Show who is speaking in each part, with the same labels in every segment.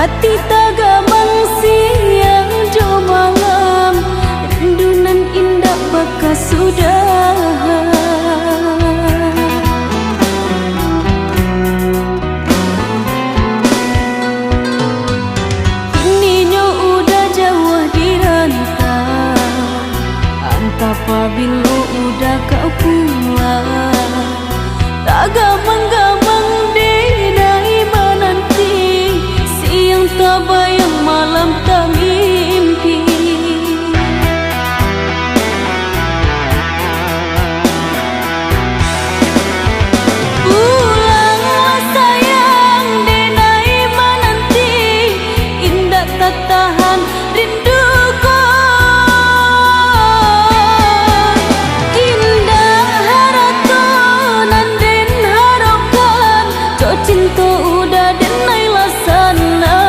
Speaker 1: hati tagamang siang jo malam, rindunan indah bekas sudah. Kini nyo udah jauh di rantau, apabila udah kau pulang, tagamang-gamang dinai menanti, siang tak bayang malam tak mimpi. Pulanglah sayang dinai menanti, indah tak tahan rinduku. Indah harapan dan harapan, cok cinta udah denai lasana.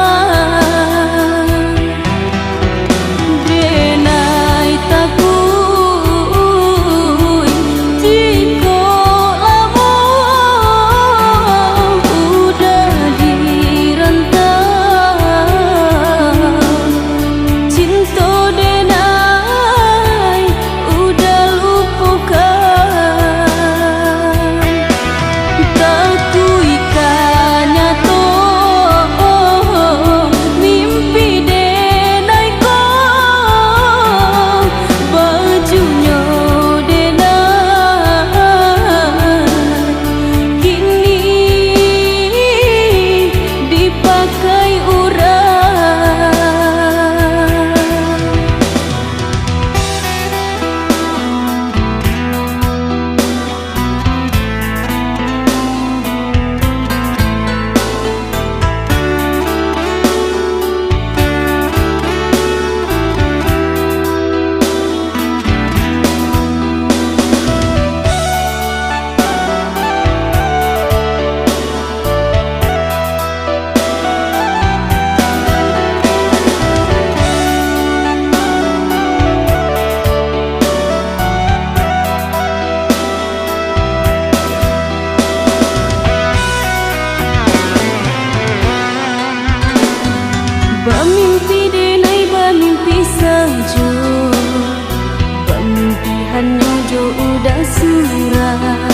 Speaker 1: Denai takui jika lama udah dirantau, cinta denai udah lupakan. Takui kanyato mimpi denai ko, bajunya denai kini dipakai urang. Bermimpi denai bermimpi saja, bermimpi hanya jo udah surah,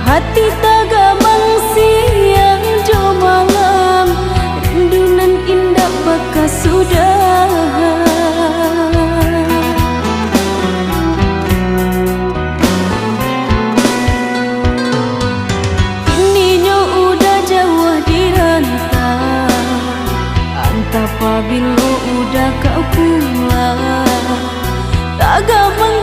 Speaker 1: hati tagamang siang jo malam, rindunan indah bekas sudah. Kini nyo udah jauh di rantau, apabila udah kau pulang, tagamang